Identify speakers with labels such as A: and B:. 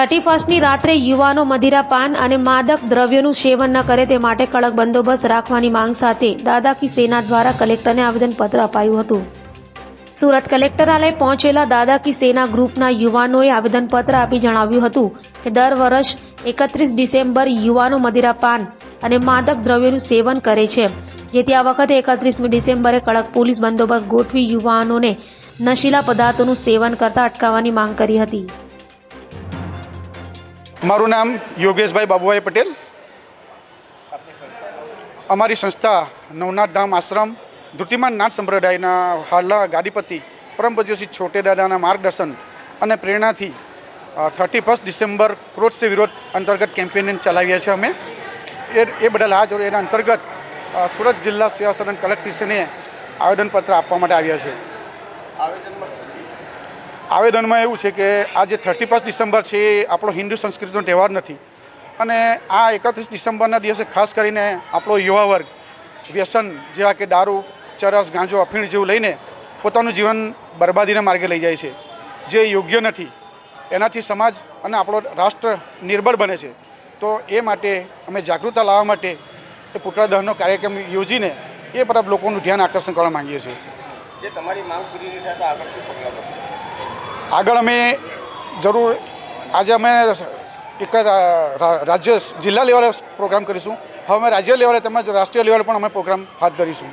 A: 31ની રાત્રે યુવાનો મદિરાપાન અને માદક દ્રવ્યોનું સેવન ન કરે તે માટે કડક બંદોબસ્ત રાખવાની માંગ સાથે દાદા કી સેના દ્વારા કલેક્ટરને આવેદનપત્ર અપાયું હતું। સુરત કલેક્ટરાલય પહોંચેલા દાદા કી સેના ગ્રુપના યુવાનોએ આવેદનપત્ર આપી જણાવ્યું હતું કે દર વર્ષ 31 ડિસેમ્બર યુવાનો મદિરાપાન અને માદક દ્રવ્યોનું સેવન કરે છે, જેથી આ વખતે 31મી ડિસેમ્બરે કડક પોલીસ બંદોબસ્ત ગોઠવી યુવાનોને નશીલા પદાર્થોનું સેવન કરતા અટકાવવાની માંગ કરી હતી।
B: મારું નામ યોગેશભાઈ બાબુભાઈ પટેલ। અમારી સંસ્થા નવનાથ ધામ આશ્રમ ધૃતિમાન નાથ સંપ્રદાયના હાલના ગાદીપતિ પરમ પૂજ્ય શ્રી છોટે દાદાના માર્ગદર્શન અને પ્રેરણાથી 31 ડિસેમ્બર ક્રોધ સે વિરોધ અંતર્ગત કેમ્પેન ચલાવીએ છીએ અમે। એ બદલ આ જોડે એના અંતર્ગત સુરત જિલ્લા સેવા સદન કલેક્ટરશ્રીને આવેદનપત્ર આપવા માટે આવ્યા છે। આવેદનમાં એવું છે કે આજે 31 ડિસેમ્બર છે એ આપણો હિન્દુ સંસ્કૃતિનો તહેવાર નથી અને આ 31 ડિસેમ્બરના દિવસે ખાસ કરીને આપણો યુવા વર્ગ વ્યસન જેવા કે દારૂ, ચરસ, ગાંજો, અફીણ જેવું લઈને પોતાનું જીવન બરબાદીના માર્ગે લઈ જાય છે, જે યોગ્ય નથી। એનાથી સમાજ અને આપણો રાષ્ટ્ર નિર્બળ બને છે। તો એ માટે અમે જાગૃતતા લાવવા માટે એ પુતળા દહનનો કાર્યક્રમ યોજીને એ તરફ લોકોનું ધ્યાન આકર્ષણ કરવા માંગીએ છીએ।
C: જે તમારી માંગ પૂરી નહીં થાય તો આગળ શું પગલાં ભરશો?
B: આગળ અમે જરૂર આજે અમે એક રાજ્ય જિલ્લા લેવલે પ્રોગ્રામ કરીશું। હવે અમે રાજ્ય લેવલે તેમજ રાષ્ટ્રીય લેવલે પણ અમે પ્રોગ્રામ હાથ ધરીશું।